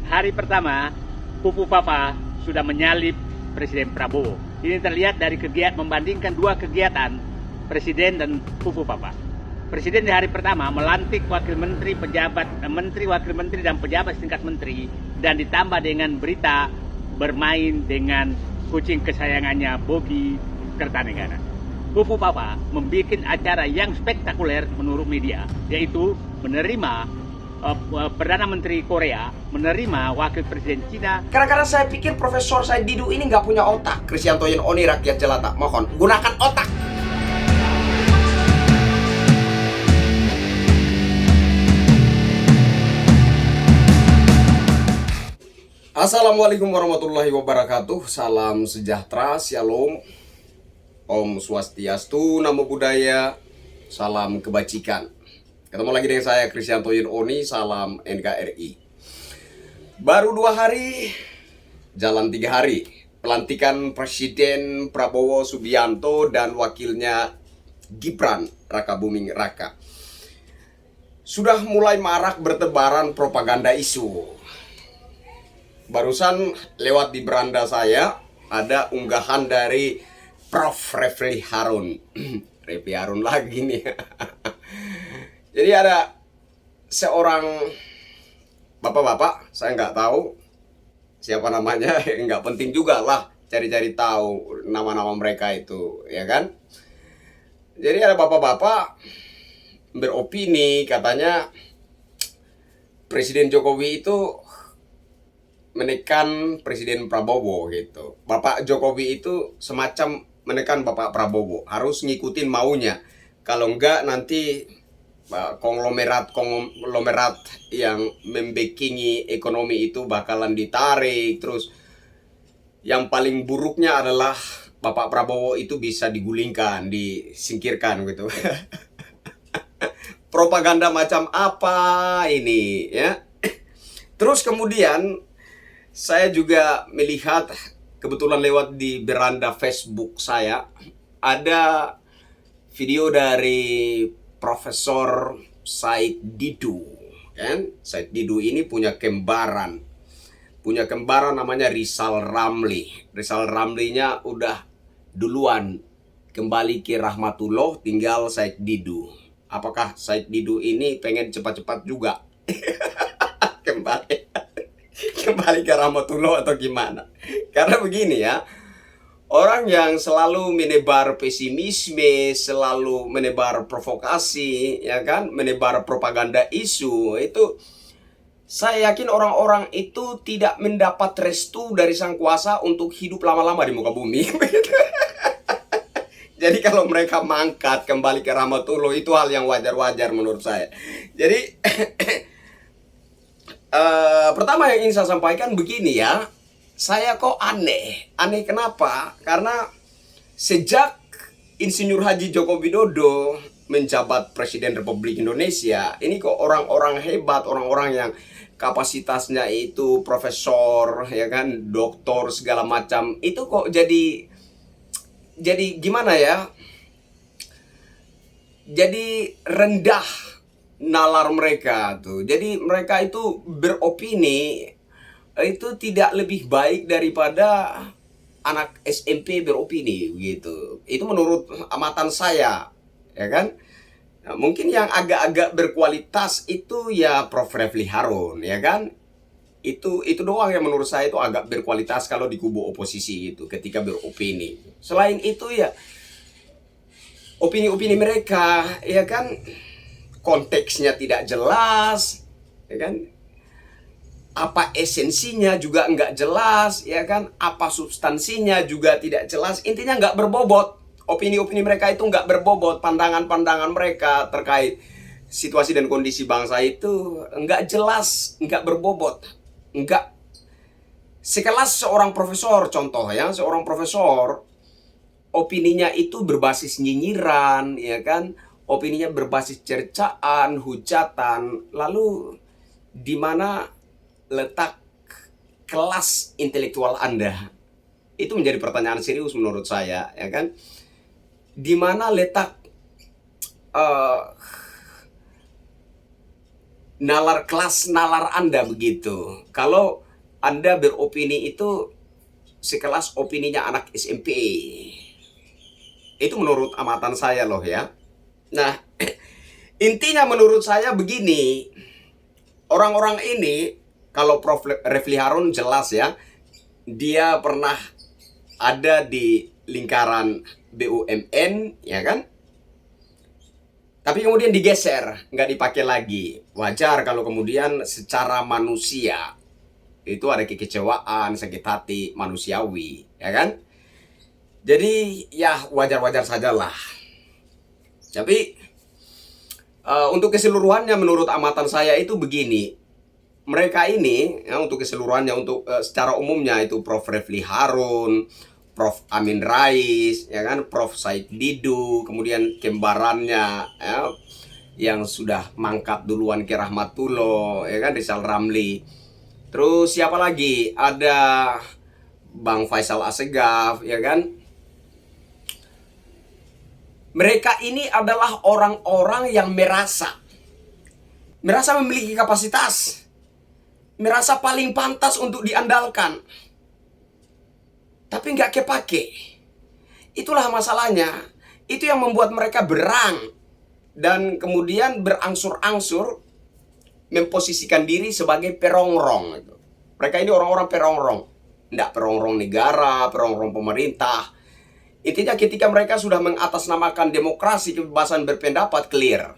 hari pertama Pupu Papa sudah menyalip Presiden Prabowo. Ini terlihat dari kegiatan membandingkan dua kegiatan Presiden dan Pupu Papa. Presiden di hari pertama melantik wakil menteri, wakil menteri dan pejabat setingkat menteri, dan ditambah dengan berita bermain dengan kucing kesayangannya Bogi Kertanegara. Pupu Papa membuat acara yang spektakuler menurut media, yaitu menerima Perdana Menteri Korea, menerima Wakil Presiden Cina. Karena saya pikir Profesor Said Didu ini nggak punya otak. Kristianto Oni rakyat jelata, mohon gunakan otak. Assalamualaikum warahmatullahi wabarakatuh. Salam sejahtera, shalom, Om Swastiastu, Namo Buddhaya, salam kebajikan. Ketemu lagi dengan saya Kristianto Oni, salam NKRI. Baru 2 hari, jalan 3 hari, pelantikan Presiden Prabowo Subianto dan wakilnya Gibran Raka Buming Raka. Sudah mulai marak bertebaran propaganda isu. Barusan lewat di beranda saya ada unggahan dari Prof. Refli Harun. Refli Harun lagi nih. Jadi ada seorang bapak-bapak, saya nggak tahu siapa namanya, nggak penting juga lah cari-cari tahu nama-nama mereka itu, ya kan? Jadi ada bapak-bapak beropini katanya Presiden Jokowi itu menekan Presiden Prabowo gitu. Bapak Jokowi itu semacam menekan Bapak Prabowo, harus ngikutin maunya. Kalau enggak nanti konglomerat yang membekingi ekonomi itu bakalan ditarik. Terus yang paling buruknya adalah Bapak Prabowo itu bisa digulingkan, disingkirkan gitu. Propaganda macam apa ini ya? Terus kemudian saya juga melihat, kebetulan lewat di beranda Facebook saya, ada video dari Profesor Said Didu, kan? Said Didu ini punya kembaran namanya Rizal Ramli. Rizal Ramlinya udah duluan kembali ke rahmatullah, tinggal Said Didu. Apakah Said Didu ini pengen cepat-cepat juga kembali ke rahmatullah atau gimana? Karena begini ya, orang yang selalu menebar pesimisme, selalu menebar provokasi, ya kan, menebar propaganda isu, itu saya yakin orang-orang itu tidak mendapat restu dari Sang Kuasa untuk hidup lama-lama di muka bumi. Jadi kalau mereka mangkat kembali ke rahmatullah, itu hal yang wajar-wajar menurut saya. Jadi pertama yang ingin saya sampaikan begini ya, saya kok aneh kenapa? Karena sejak Insinyur Haji Joko Widodo menjabat Presiden Republik Indonesia, ini kok orang-orang hebat, orang-orang yang kapasitasnya itu profesor, ya kan, doktor segala macam, itu kok jadi gimana ya? Jadi rendah nalar mereka tuh. Jadi mereka itu beropini itu tidak lebih baik daripada anak SMP beropini gitu. Itu menurut amatan saya, ya kan? Nah, mungkin yang agak-agak berkualitas itu ya Prof. Refli Harun, ya kan? Itu doang yang menurut saya itu agak berkualitas kalau di kubu oposisi itu ketika beropini. Selain itu ya opini-opini mereka, ya kan, konteksnya tidak jelas, ya kan? Apa esensinya juga nggak jelas, ya kan? Apa substansinya juga tidak jelas. Intinya nggak berbobot. Opini-opini mereka itu nggak berbobot. Pandangan-pandangan mereka terkait situasi dan kondisi bangsa itu nggak jelas, nggak berbobot. Nggak. Sekelas seorang profesor, contoh ya, seorang profesor, opininya itu berbasis nyinyiran, ya kan? Opininya berbasis cercaan, hujatan. Lalu di mana letak kelas intelektual Anda? Itu menjadi pertanyaan serius menurut saya, ya kan? Di mana letak kelas nalar Anda begitu. Kalau Anda beropini itu sekelas opininya anak SMP. Itu menurut amatan saya loh ya. Nah, intinya menurut saya begini. Orang-orang ini, kalau Prof. Refli Harun jelas ya, dia pernah ada di lingkaran BUMN, ya kan? Tapi kemudian digeser, nggak dipakai lagi. Wajar kalau kemudian secara manusia itu ada kekecewaan, sakit hati, manusiawi, ya kan? Jadi ya wajar-wajar sajalah. Tapi untuk keseluruhannya menurut amatan saya itu begini. Mereka ini ya, untuk keseluruhannya, untuk secara umumnya itu Prof. Refli Harun, Prof. Amin Rais, ya kan, Prof. Said Didu, kemudian kembarannya ya, yang sudah mangkat duluan ke Rahmatullah, ya kan, Rizal Ramli. Terus siapa lagi? Ada Bang Faisal Assegaf, ya kan. Mereka ini adalah orang-orang yang merasa memiliki kapasitas, merasa paling pantas untuk diandalkan, tapi nggak kepake. Itulah masalahnya. Itu yang membuat mereka berang dan kemudian berangsur-angsur memposisikan diri sebagai perongrong. Mereka ini orang-orang perongrong, nggak perongrong negara, perongrong pemerintah. Intinya ketika mereka sudah mengatasnamakan demokrasi, kebebasan berpendapat, clear.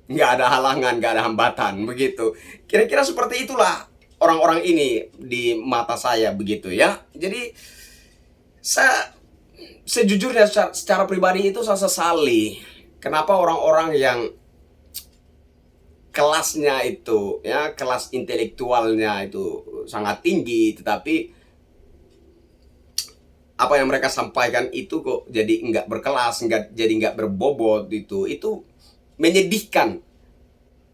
Nggak ada halangan, nggak ada hambatan, begitu. Kira-kira seperti itulah orang-orang ini di mata saya, begitu ya. Jadi, sejujurnya secara pribadi itu saya sesali. Kenapa orang-orang yang kelasnya itu, ya, kelas intelektualnya itu sangat tinggi, tetapi apa yang mereka sampaikan itu kok jadi nggak berkelas, jadi nggak berbobot, itu menyedihkan.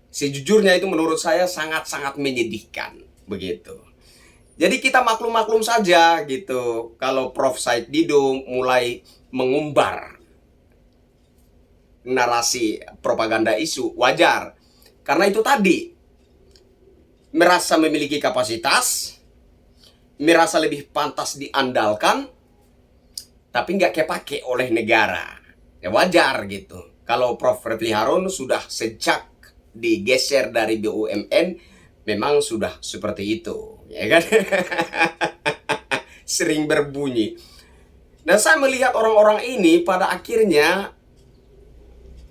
Sejujurnya itu menurut saya sangat-sangat menyedihkan, begitu. Jadi kita maklum-maklum saja gitu. Kalau Prof. Said Didu mulai mengumbar narasi propaganda isu, wajar. Karena itu tadi, merasa memiliki kapasitas, merasa lebih pantas diandalkan, tapi nggak kepake oleh negara. Ya wajar gitu. Kalau Prof. Refli Harun sudah sejak digeser dari BUMN, memang sudah seperti itu, ya kan? Sering berbunyi. Dan saya melihat orang-orang ini pada akhirnya,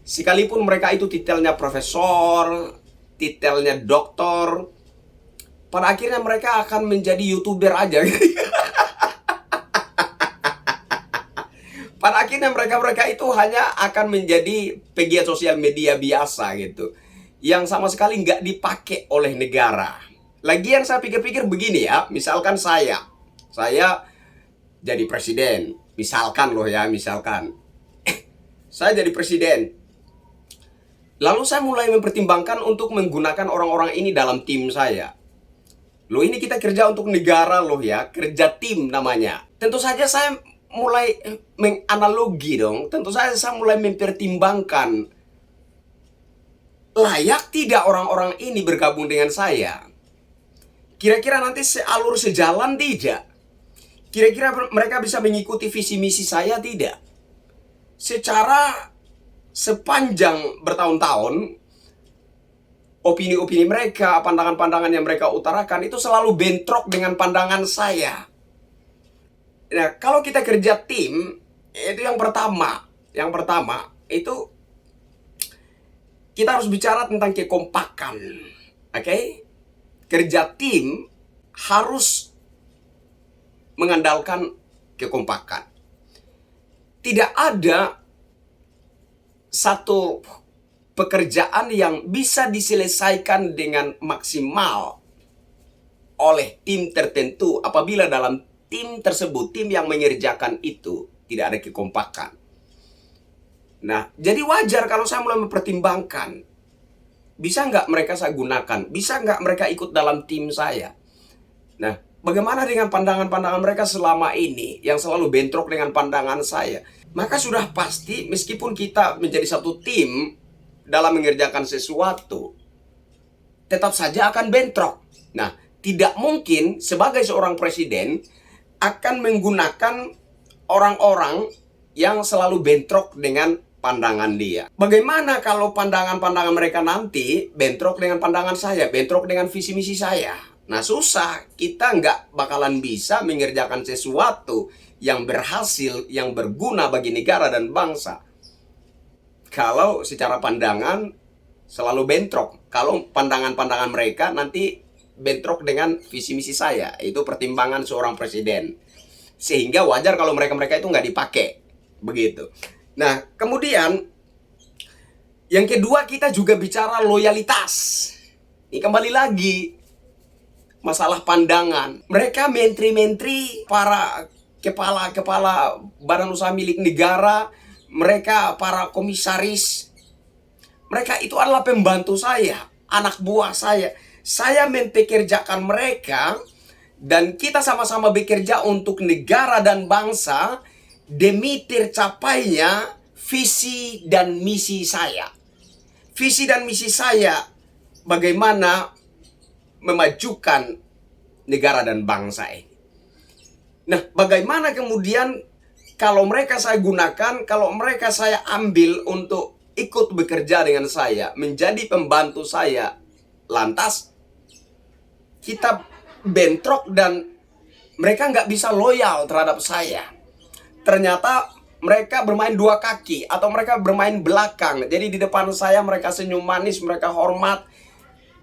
sekalipun mereka itu titelnya profesor, titelnya doktor, pada akhirnya mereka akan menjadi YouTuber aja. Pada akhirnya mereka itu hanya akan menjadi pegiat sosial media biasa gitu, yang sama sekali nggak dipakai oleh negara. Lagian saya pikir-pikir begini ya, misalkan saya jadi presiden, misalkan loh ya, misalkan saya jadi presiden, lalu saya mulai mempertimbangkan untuk menggunakan orang-orang ini dalam tim saya. Loh, ini kita kerja untuk negara loh ya, kerja tim namanya. Tentu saja saya mulai menganalogi dong. Tentu saja saya mulai mempertimbangkan, layak tidak orang-orang ini bergabung dengan saya? Kira-kira nanti sealur sejalan tidak? Kira-kira mereka bisa mengikuti visi misi saya tidak? Secara sepanjang bertahun-tahun, opini-opini mereka, pandangan-pandangan yang mereka utarakan itu selalu bentrok dengan pandangan saya. Nah, kalau kita kerja tim, itu yang pertama itu kita harus bicara tentang kekompakan. Oke? Kerja tim harus mengandalkan kekompakan. Tidak ada satu pekerjaan yang bisa diselesaikan dengan maksimal oleh tim tertentu apabila dalam tim tersebut, tim yang mengerjakan itu tidak ada kekompakan. Nah, jadi wajar kalau saya mulai mempertimbangkan, bisa nggak mereka saya gunakan? Bisa nggak mereka ikut dalam tim saya? Nah, bagaimana dengan pandangan-pandangan mereka selama ini yang selalu bentrok dengan pandangan saya? Maka sudah pasti meskipun kita menjadi satu tim dalam mengerjakan sesuatu, tetap saja akan bentrok. Nah, tidak mungkin sebagai seorang presiden akan menggunakan orang-orang yang selalu bentrok dengan pandangan dia. Bagaimana kalau pandangan-pandangan mereka nanti bentrok dengan pandangan saya, bentrok dengan visi misi saya? Nah, susah. Kita nggak bakalan bisa mengerjakan sesuatu yang berhasil, yang berguna bagi negara dan bangsa kalau secara pandangan selalu bentrok. Kalau pandangan-pandangan mereka nanti bentrok dengan visi misi saya. Itu pertimbangan seorang presiden. Sehingga wajar kalau mereka-mereka itu nggak dipakai. Begitu. Nah, kemudian yang kedua, kita juga bicara loyalitas. Ini kembali lagi masalah pandangan. Mereka menteri-menteri, para kepala-kepala badan usaha milik negara, mereka para komisaris, mereka itu adalah pembantu saya, anak buah saya. Saya mempekerjakan mereka dan kita sama-sama bekerja untuk negara dan bangsa demi tercapainya visi dan misi saya. Visi dan misi saya bagaimana memajukan negara dan bangsa ini. Nah, bagaimana kemudian kalau mereka saya gunakan, kalau mereka saya ambil untuk ikut bekerja dengan saya, menjadi pembantu saya, lantas kita bentrok dan mereka nggak bisa loyal terhadap saya. Ternyata mereka bermain dua kaki atau mereka bermain belakang. Jadi di depan saya mereka senyum manis, mereka hormat.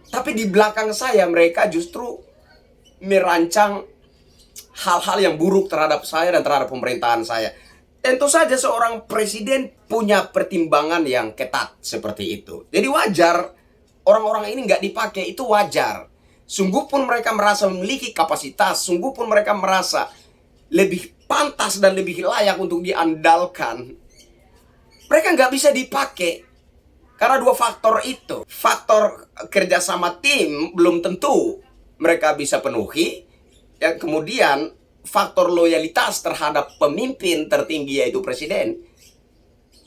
Tapi di belakang saya mereka justru merancang hal-hal yang buruk terhadap saya dan terhadap pemerintahan saya. Tentu saja seorang presiden punya pertimbangan yang ketat seperti itu. Jadi wajar orang-orang ini nggak dipakai, itu wajar. Sungguh pun mereka merasa memiliki kapasitas, sungguh pun mereka merasa lebih pantas dan lebih layak untuk diandalkan, mereka nggak bisa dipakai karena dua faktor itu. Faktor kerjasama tim belum tentu mereka bisa penuhi. Yang kemudian faktor loyalitas terhadap pemimpin tertinggi yaitu presiden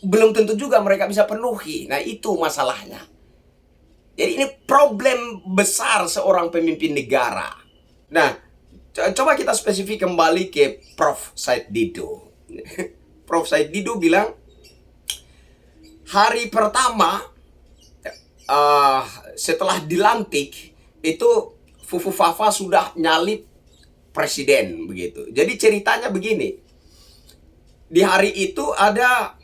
belum tentu juga mereka bisa penuhi. Nah, itu masalahnya. Jadi ini problem besar seorang pemimpin negara. Nah, coba kita spesifik kembali ke Prof. Said Didu. Prof. Said Didu bilang hari pertama setelah dilantik itu Fufu Fafa sudah nyalip presiden begitu. Jadi ceritanya begini. Di hari itu ada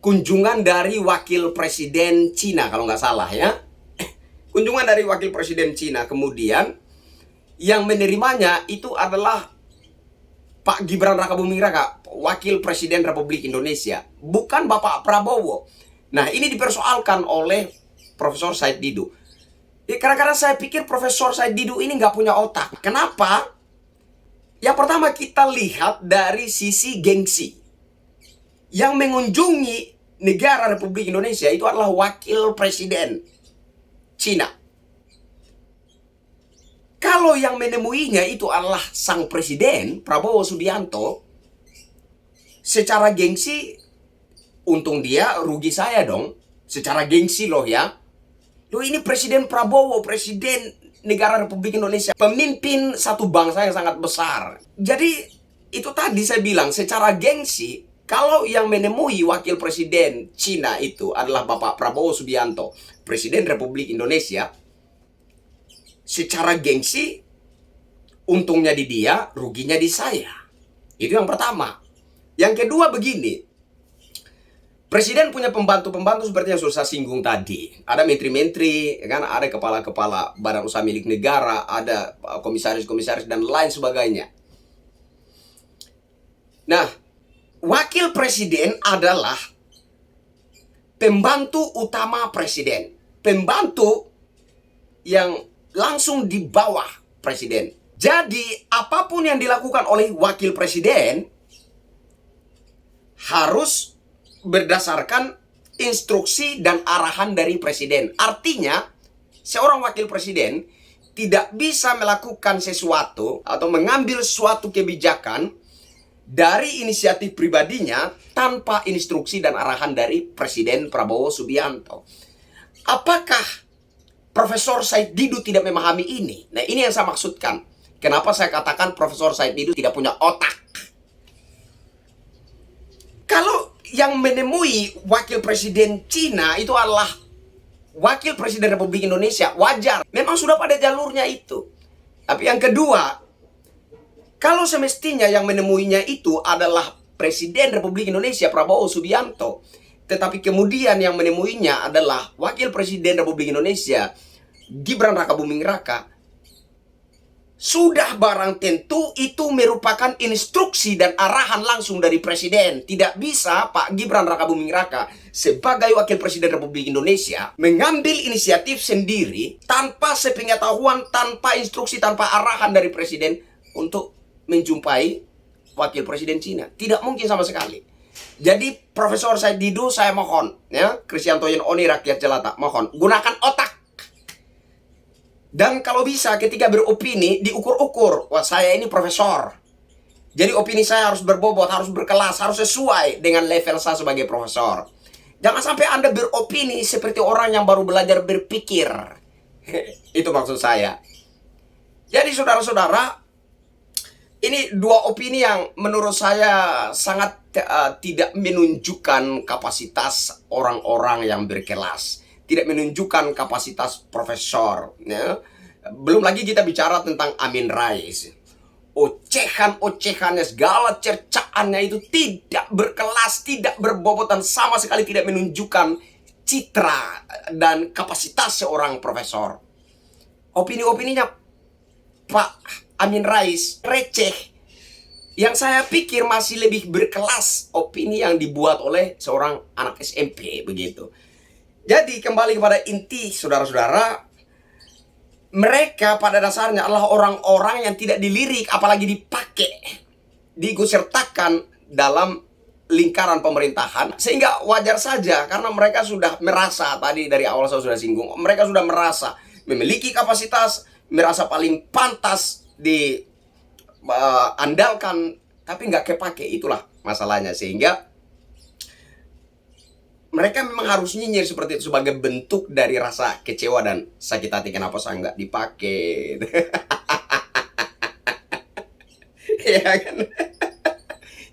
kunjungan dari wakil presiden Cina kalau nggak salah ya. Kunjungan dari wakil presiden Cina, kemudian yang menerimanya itu adalah Pak Gibran Rakabuming Raka, wakil presiden Republik Indonesia, bukan Bapak Prabowo. Nah, ini dipersoalkan oleh Profesor Said Didu. Karena saya pikir Profesor Said Didu ini nggak punya otak. Kenapa? Yang pertama kita lihat dari sisi gengsi. Yang mengunjungi negara Republik Indonesia itu adalah wakil presiden Cina. Kalau yang menemuinya itu adalah sang presiden Prabowo Subianto, secara gengsi untung dia, rugi saya dong. Secara gengsi loh ya. Loh, ini Presiden Prabowo, presiden negara Republik Indonesia, pemimpin satu bangsa yang sangat besar. Jadi itu tadi saya bilang secara gengsi, kalau yang menemui wakil presiden Cina itu adalah Bapak Prabowo Subianto, Presiden Republik Indonesia, secara gengsi, untungnya di dia, ruginya di saya. Itu yang pertama. Yang kedua begini, Presiden punya pembantu-pembantu seperti yang sudah saya singgung tadi. Ada menteri-menteri, kan? Ada kepala-kepala badan usaha milik negara, ada komisaris-komisaris dan lain sebagainya. Nah, wakil presiden adalah pembantu utama presiden. Pembantu yang langsung di bawah presiden. Jadi, apapun yang dilakukan oleh wakil presiden harus berdasarkan instruksi dan arahan dari presiden. Artinya, seorang wakil presiden tidak bisa melakukan sesuatu atau mengambil suatu kebijakan dari inisiatif pribadinya tanpa instruksi dan arahan dari Presiden Prabowo Subianto. Apakah Profesor Said Didu tidak memahami ini. Nah, ini yang saya maksudkan. Kenapa saya katakan Profesor Said Didu tidak punya otak? Kalau yang menemui wakil presiden Cina itu adalah wakil presiden Republik Indonesia, wajar. Memang sudah pada jalurnya itu. Tapi yang kedua, kalau semestinya yang menemuinya itu adalah Presiden Republik Indonesia Prabowo Subianto, tetapi kemudian yang menemuinya adalah Wakil Presiden Republik Indonesia Gibran Rakabuming Raka, sudah barang tentu itu merupakan instruksi dan arahan langsung dari Presiden. Tidak bisa Pak Gibran Rakabuming Raka sebagai Wakil Presiden Republik Indonesia mengambil inisiatif sendiri tanpa sepengetahuan, tanpa instruksi, tanpa arahan dari Presiden untuk menjumpai Wakil Presiden Cina. Tidak mungkin sama sekali. Jadi Profesor Said Didu, saya mohon ya, Kristianto Oni rakyat jelata, mohon gunakan otak. Dan kalau bisa ketika beropini diukur-ukur. Wah, saya ini profesor, jadi opini saya harus berbobot, harus berkelas, harus sesuai dengan level saya sebagai profesor. Jangan sampai Anda beropini seperti orang yang baru belajar berpikir. Itu maksud saya. Jadi saudara-saudara, ini dua opini yang menurut saya sangat tidak menunjukkan kapasitas orang-orang yang berkelas, tidak menunjukkan kapasitas profesor. Ya. Belum lagi kita bicara tentang Amin Rais. Ocehan-ocehannya, segala cercaannya itu tidak berkelas, tidak berbobot, dan sama sekali tidak menunjukkan citra dan kapasitas seorang profesor. Opini-opininya Pak Amin Rais receh. Yang saya pikir masih lebih berkelas opini yang dibuat oleh seorang anak SMP begitu. Jadi kembali kepada inti, saudara-saudara, mereka pada dasarnya adalah orang-orang yang tidak dilirik apalagi dipakai, diikutsertakan dalam lingkaran pemerintahan, sehingga wajar saja karena mereka sudah merasa, tadi dari awal saya sudah singgung, mereka sudah merasa memiliki kapasitas, merasa paling pantas diandalkan, tapi nggak kepake. Itulah masalahnya, sehingga mereka memang harus nyinyir seperti itu sebagai bentuk dari rasa kecewa dan sakit hati. Kenapa saya nggak dipakai? Ya kan?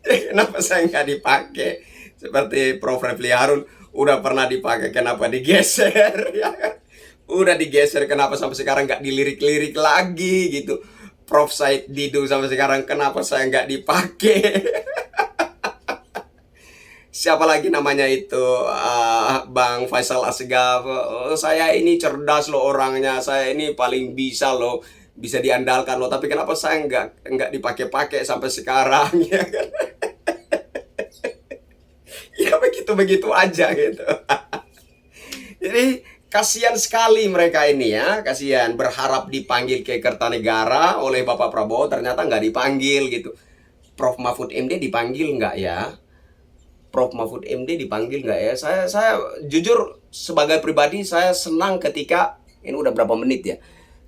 Kenapa saya nggak dipakai? Seperti Prof. Refli Harun udah pernah dipakai, kenapa digeser? Ya kan? Udah digeser, kenapa sampai sekarang nggak dilirik-lirik lagi gitu? Prof. Said Didu sampai sekarang kenapa saya nggak dipakai? Siapa lagi namanya itu, Bang Faisal Asgaf. Saya ini cerdas loh orangnya, saya ini paling bisa loh, bisa diandalkan loh. Tapi kenapa saya nggak dipakai-pakai sampai sekarang? Ya kan? Ya begitu-begitu aja gitu. Jadi kasihan sekali mereka ini ya, kasihan, berharap dipanggil ke Kertanegara oleh Bapak Prabowo, ternyata nggak dipanggil gitu. Prof. Mahfud MD dipanggil nggak ya? Prof. Mahfud MD dipanggil nggak ya? Saya jujur sebagai pribadi saya senang ketika, ini udah berapa menit ya,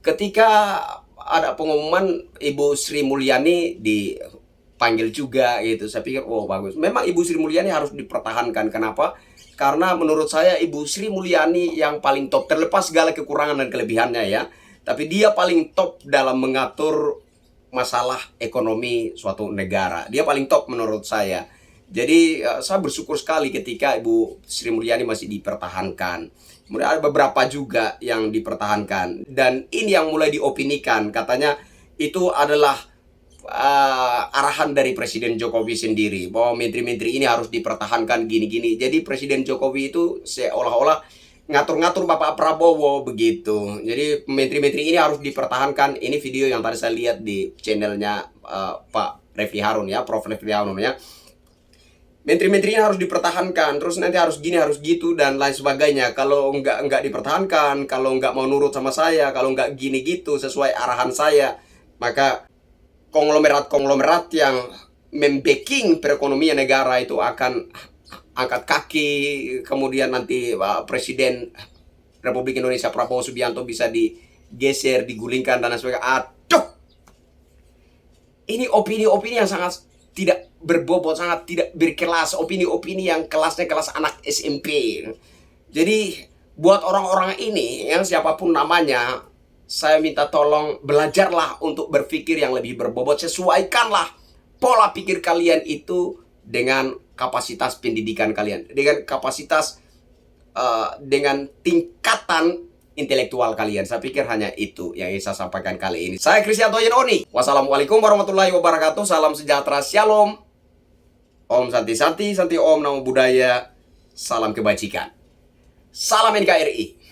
ketika ada pengumuman Ibu Sri Mulyani dipanggil juga gitu. Saya pikir, oh bagus. Memang Ibu Sri Mulyani harus dipertahankan. Kenapa? Karena menurut saya Ibu Sri Mulyani yang paling top, terlepas segala kekurangan dan kelebihannya ya, tapi dia paling top dalam mengatur masalah ekonomi suatu negara. Dia paling top menurut saya. Jadi saya bersyukur sekali ketika Ibu Sri Mulyani masih dipertahankan. Kemudian ada beberapa juga yang dipertahankan. Dan ini yang mulai diopinikan, katanya itu adalah arahan dari Presiden Jokowi sendiri, bahwa menteri-menteri ini harus dipertahankan gini-gini. Jadi Presiden Jokowi itu seolah-olah ngatur-ngatur Bapak Prabowo begitu. Jadi menteri-menteri ini harus dipertahankan. Ini video yang tadi saya lihat di channelnya Pak Refli Harun ya, Prof. Refli Harun ya. Menteri-menteri ini harus dipertahankan, terus nanti harus gini, harus gitu, dan lain sebagainya. Kalau nggak dipertahankan, kalau nggak mau nurut sama saya, kalau nggak gini gitu sesuai arahan saya, maka konglomerat-konglomerat yang membacking perekonomian negara itu akan angkat kaki. Kemudian nanti Presiden Republik Indonesia Prabowo Subianto bisa digeser, digulingkan, dan lain sebagainya. Aduh, ini opini-opini yang sangat tidak berbobot, sangat tidak berkelas, opini-opini yang kelasnya kelas anak SMP. Jadi buat orang-orang ini, yang siapapun namanya, saya minta tolong belajarlah untuk berpikir yang lebih berbobot. Sesuaikanlah pola pikir kalian itu dengan kapasitas pendidikan kalian, dengan kapasitas, dengan tingkatan intelektual kalian. Saya pikir hanya itu yang ingin saya sampaikan kali ini. Saya Kristianto Yenoni. Wassalamualaikum warahmatullahi wabarakatuh. Salam sejahtera, shalom. Om Santi Santi, Santi Om Namo Buddhaya. Salam kebajikan. Salam NKRI.